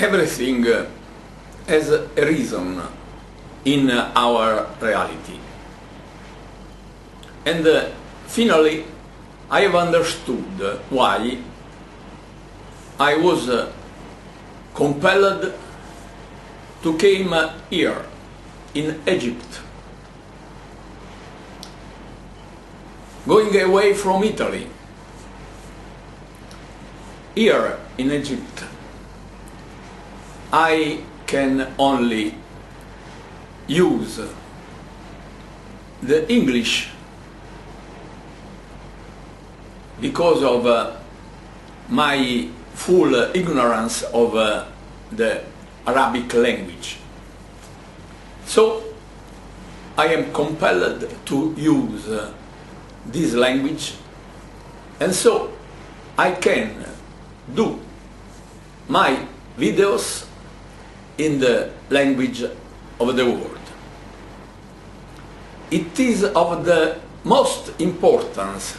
everything has a reason in our reality. And finally, I have understood why I was compelled to came here in Egypt, going away from Italy. Here in Egypt, I can only use the English because of my full ignorance of the Arabic language. So I am compelled to use this language, and so I can do my videos in the language of the world. It is of the most importance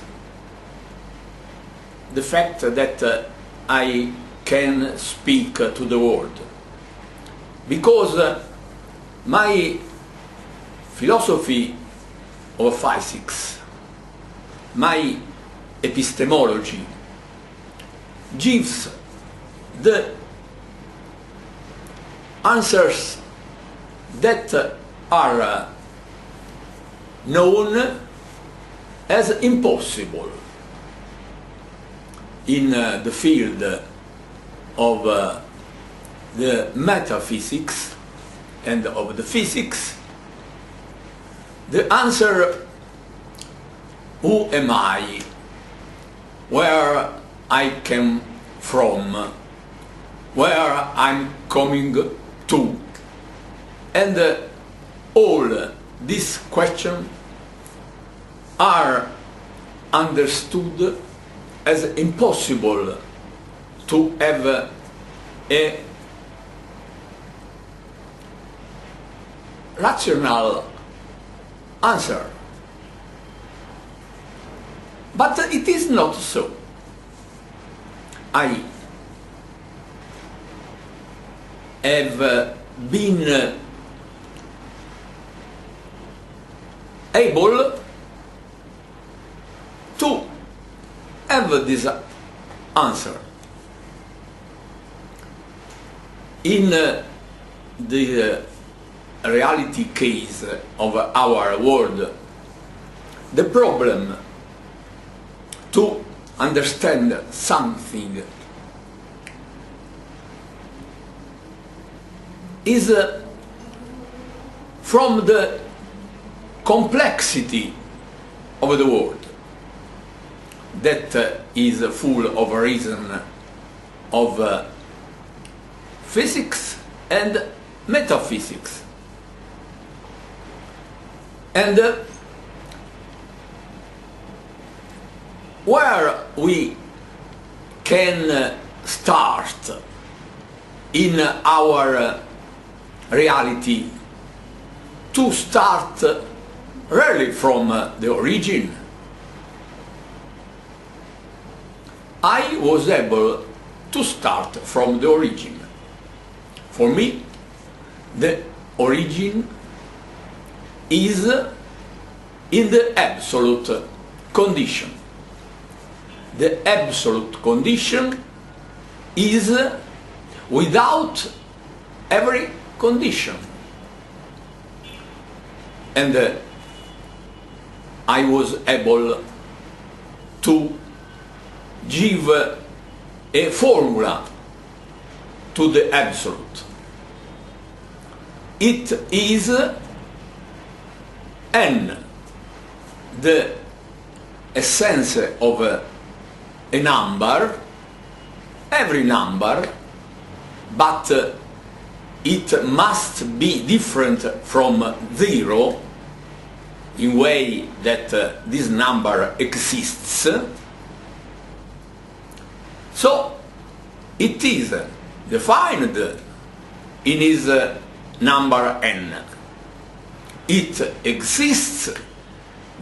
the fact that I can speak to the world, because my philosophy of physics, my epistemology, gives the answers that are known as impossible in the field of the metaphysics and of the physics. The answer, who am I, where I came from, where I'm coming to, and all these questions are understood as impossible to have a rational answer. But it is not so. I have been able to have this answer. In the reality case of our world, the problem to understand something is from the complexity of the world that is full of reason of physics and metaphysics. And where we can start in our reality to start really from the origin. I was able to start from the origin. For me, the origin is in the absolute condition. The absolute condition is without every condition. And I was able to give a formula to the absolute. It is n, the essence of a number, every number, but it must be different from 0 in way that this number exists. So it is defined in its number n. It exists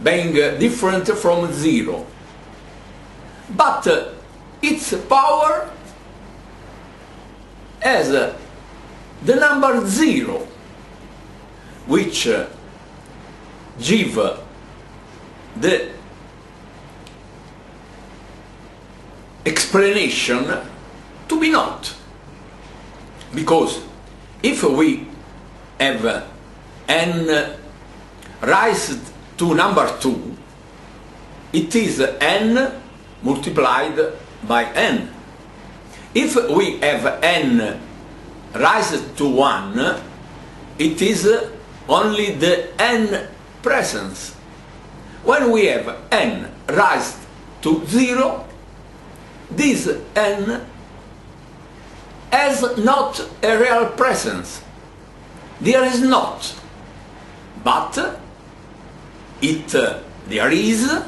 being different from 0, but its power as the number 0, which give the explanation to be not. Because if we have n raised to number 2, it is n multiplied by n. If we have n raised to 1, it is only the n presence. When we have n raised to 0, this n has not a real presence. There is not, but there is,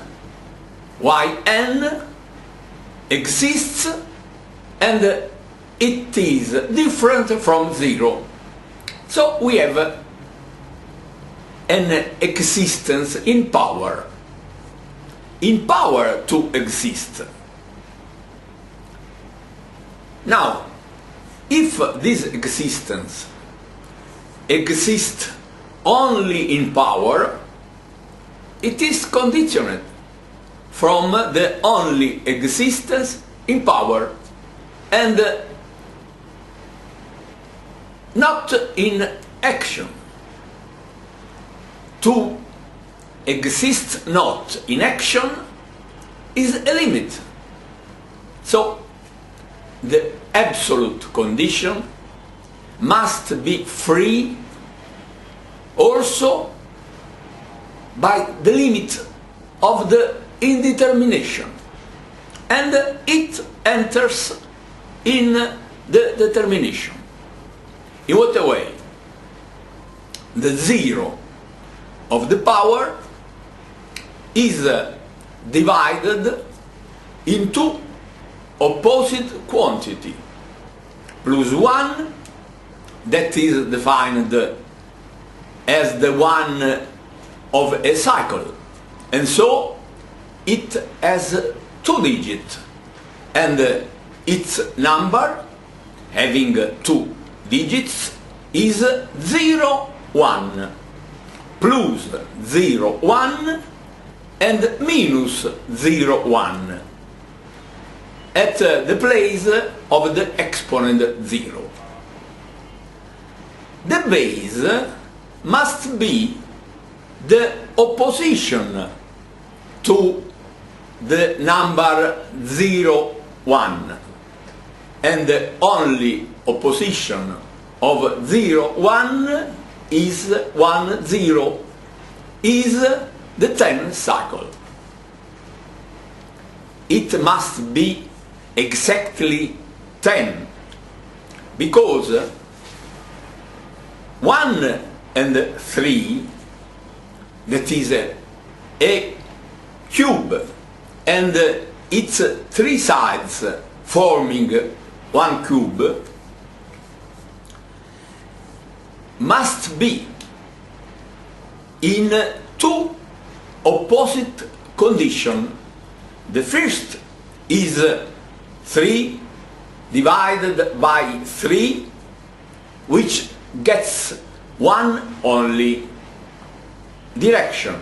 why n exists, and it is different from 0. So we have an existence in power to exist. Now, if this existence exists only in power, it is conditioned from the only existence in power and not in action. To exist not in action is a limit. So the absolute condition must be free also by the limit of the indetermination, and it enters in the determination. In what way? The 0 of the power is divided into opposite quantity, plus 1, that is defined as the one of a cycle, and so it has 2 digits, and its number, having 2 digits, is 0, 1, plus 0, 1, and minus 0, 1, at the place of the exponent 0. The base must be the opposition to the number 0, 1, and the only opposition of 0, 1 is 1, 0, is the 10th cycle. It must be exactly 10, because 1 and 3, that is a cube, and its 3 sides forming 1 cube, must be in 2 opposite conditions. The first is 3 divided by 3, which gets 1 only direction.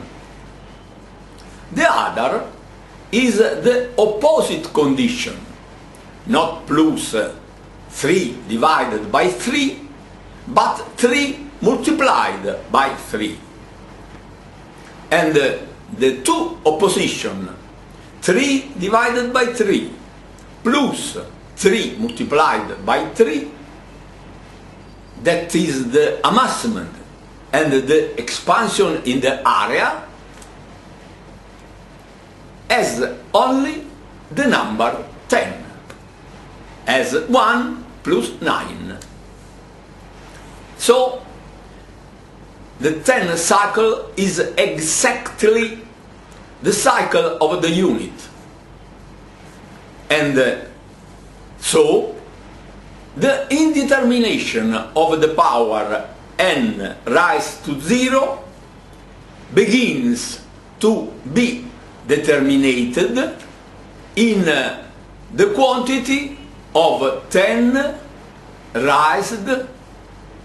The other is the opposite condition, not plus 3 divided by 3, but 3 multiplied by 3. And the 2 opposition, 3 divided by 3 plus 3 multiplied by 3, that is the amassment and the expansion in the area, has only the number 10, as 1 plus 9. So the 10th cycle is exactly the cycle of the unit, and so the indetermination of the power n raised to 0 begins to be determined in the quantity of 10 raised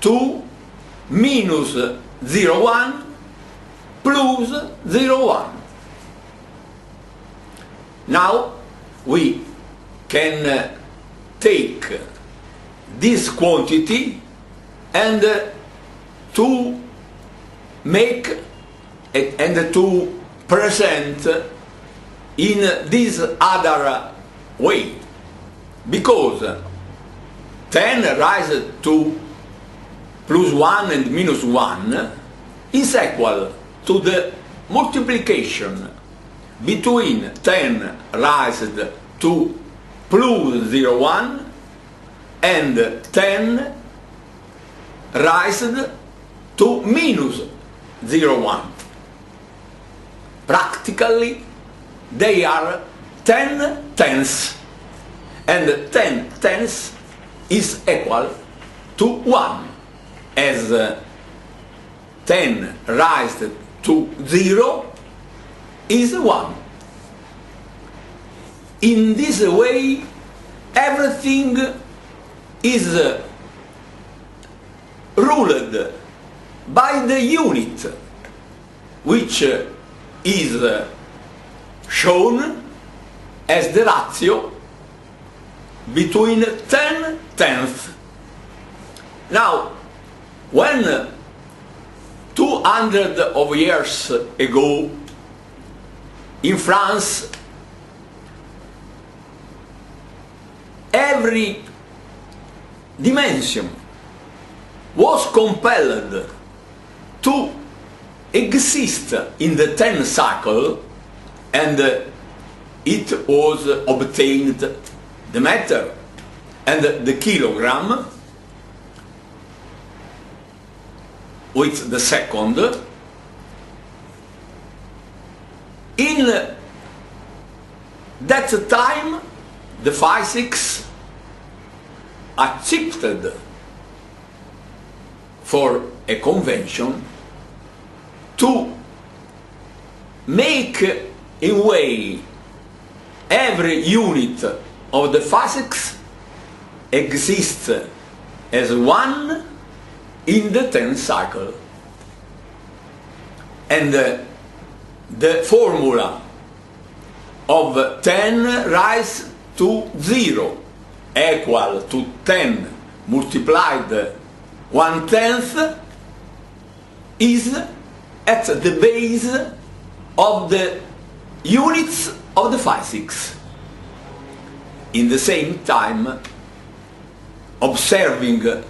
to minus 0,1 plus 0,1. Now we can take this quantity and to make and to present in this other way, because 10 raised to plus 1 and minus 1 is equal to the multiplication between 10 raised to plus 0,1 and 10 raised to minus 0,1. Practically, they are 10 tenths, and 10 tenths is equal to 1, as 10 raised to 0 is 1. In this way, everything is ruled by the unit, which is shown as the ratio between 10 tenths. Now, when 200 of years ago in France, every dimension was compelled to exist in the 10 cycle, and it was obtained the meter and the kilogram with the second. In that time, the physics accepted for a convention to make a way every unit of the physics exists as one in the 10 cycle. And the formula of 10 raised to 0 equal to 10 multiplied 1/10 is at the base of the units of the physics. In the same time, observing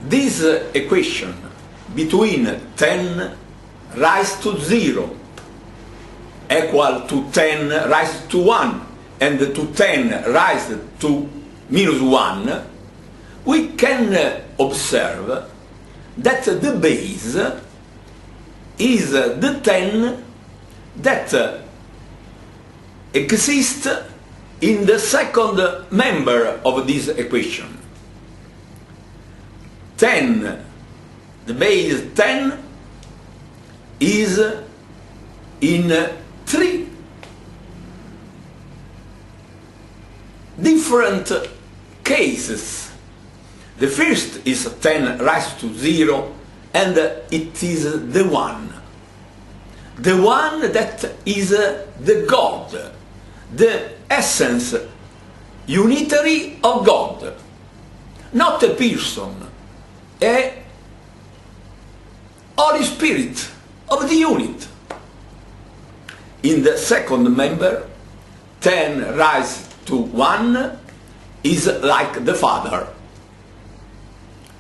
this equation between 10 raised to 0 equal to 10 raised to 1 and to 10 raised to minus 1, we can observe that the base is the 10 that exists in the second member of this equation. 10, the base 10 is in 3 different cases. The first is 10 raised to 0, and it is the one that is the God, the essence unitary of God, not a person, a Holy Spirit of the unit. In the second member, 10 raised to 1 is like the Father,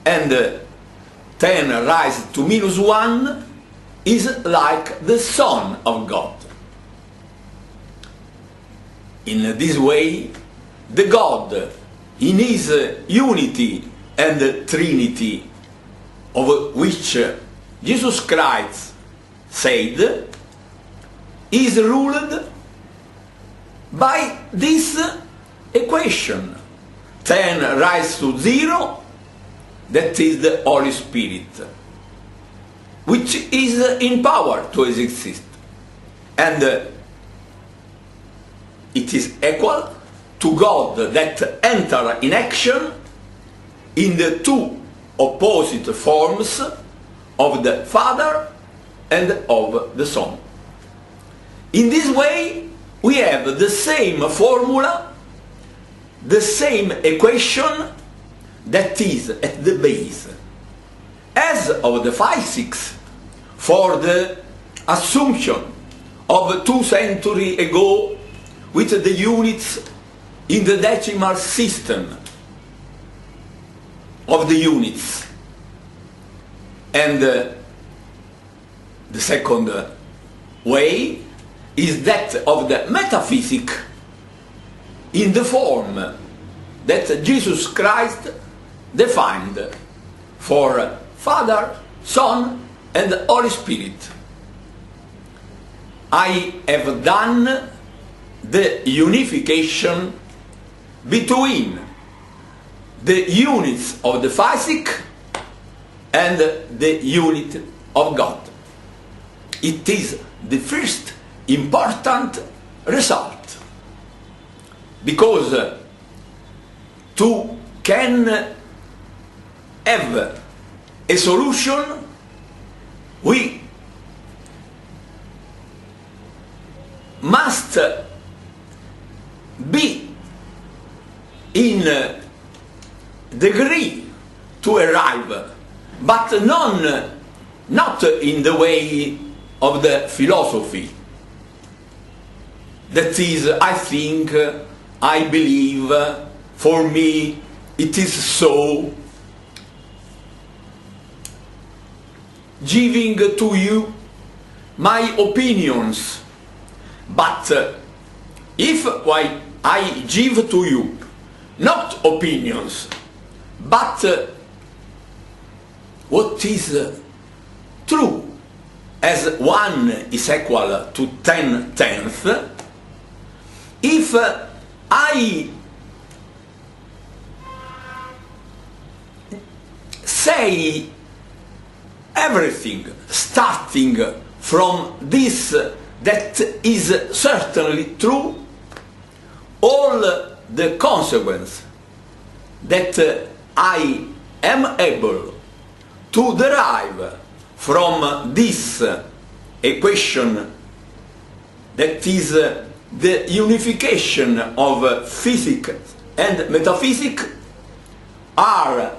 and 10 raised to minus 1 is like the Son of God. In this way, the God, in his unity and Trinity, of which Jesus Christ said, is ruled by this equation: 10 raised to 0, that is the Holy Spirit, which is in power to exist, and it is equal to God that enter in action in the two opposite forms of the Father and of the Son. In this way, we have the same formula, the same equation that is at the base, as of the physics for the assumption of 2 centuries ago with the units in the decimal system of the units. And the second way is that of the metaphysic in the form that Jesus Christ defined for Father, Son, and Holy Spirit. I have done the unification between the units of the physics and the unit of God. It is the first important result, because to can have a solution, we must be in degree to arrive, but not in the way of the philosophy. That is, I think, I believe, for me it is so, giving to you my opinions. But if I give to you not opinions, but what is true, as 1 is equal to 10/10, if I say everything starting from this that is certainly true, all the consequence that I am able to derive from this equation, that is the unification of physics and metaphysics, are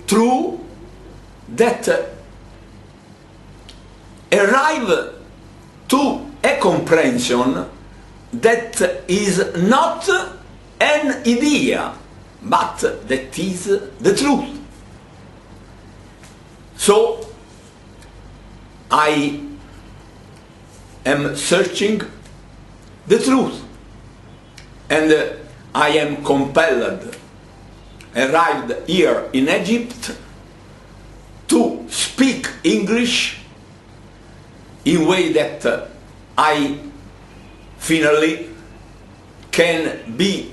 true, that arrive to a comprehension that is not an idea, but that is the truth. So I am searching the truth, and I am compelled, arrived here in Egypt, to speak English in a way that I finally can be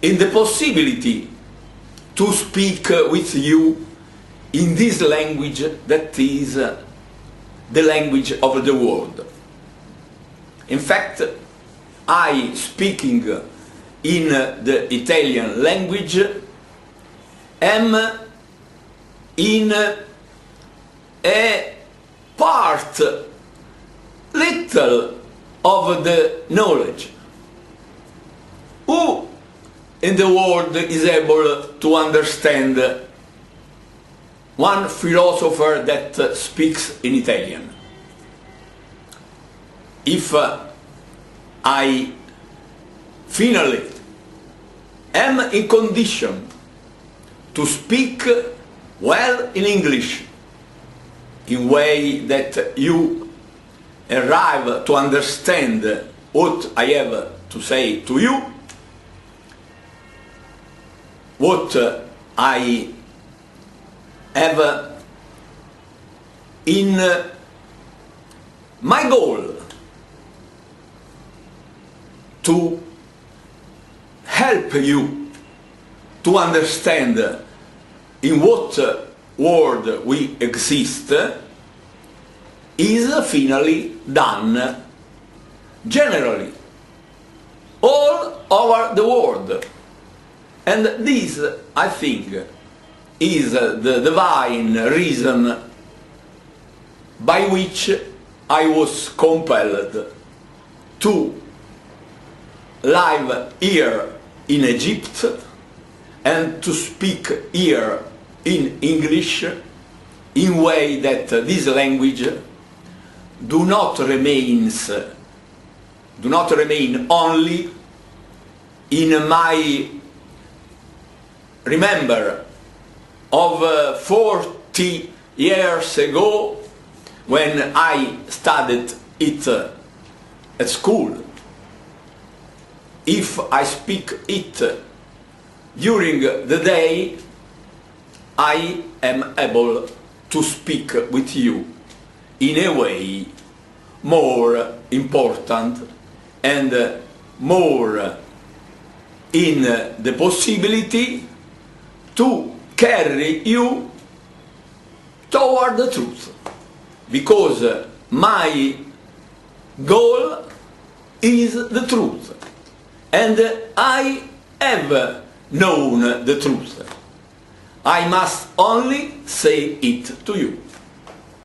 in the possibility to speak with you in this language that is the language of the world. In fact, I speaking in the Italian language am in a part, little, of the knowledge. Who in the world is able to understand one philosopher that speaks in Italian? If I finally am in condition to speak well in English, in a way that you arrive to understand what I have to say to you, what I have in my goal to help you to understand in what world we exist, is finally done generally all over the world. And this, I think, is the divine reason by which I was compelled to live here in Egypt and to speak here in English in way that this language do not remain only in my remember of 40 years ago when I studied it at school. If I speak it during the day, I am able to speak with you in a way more important and more in the possibility to carry you toward the truth, because my goal is the truth, and I have known the truth. I must only say it to you.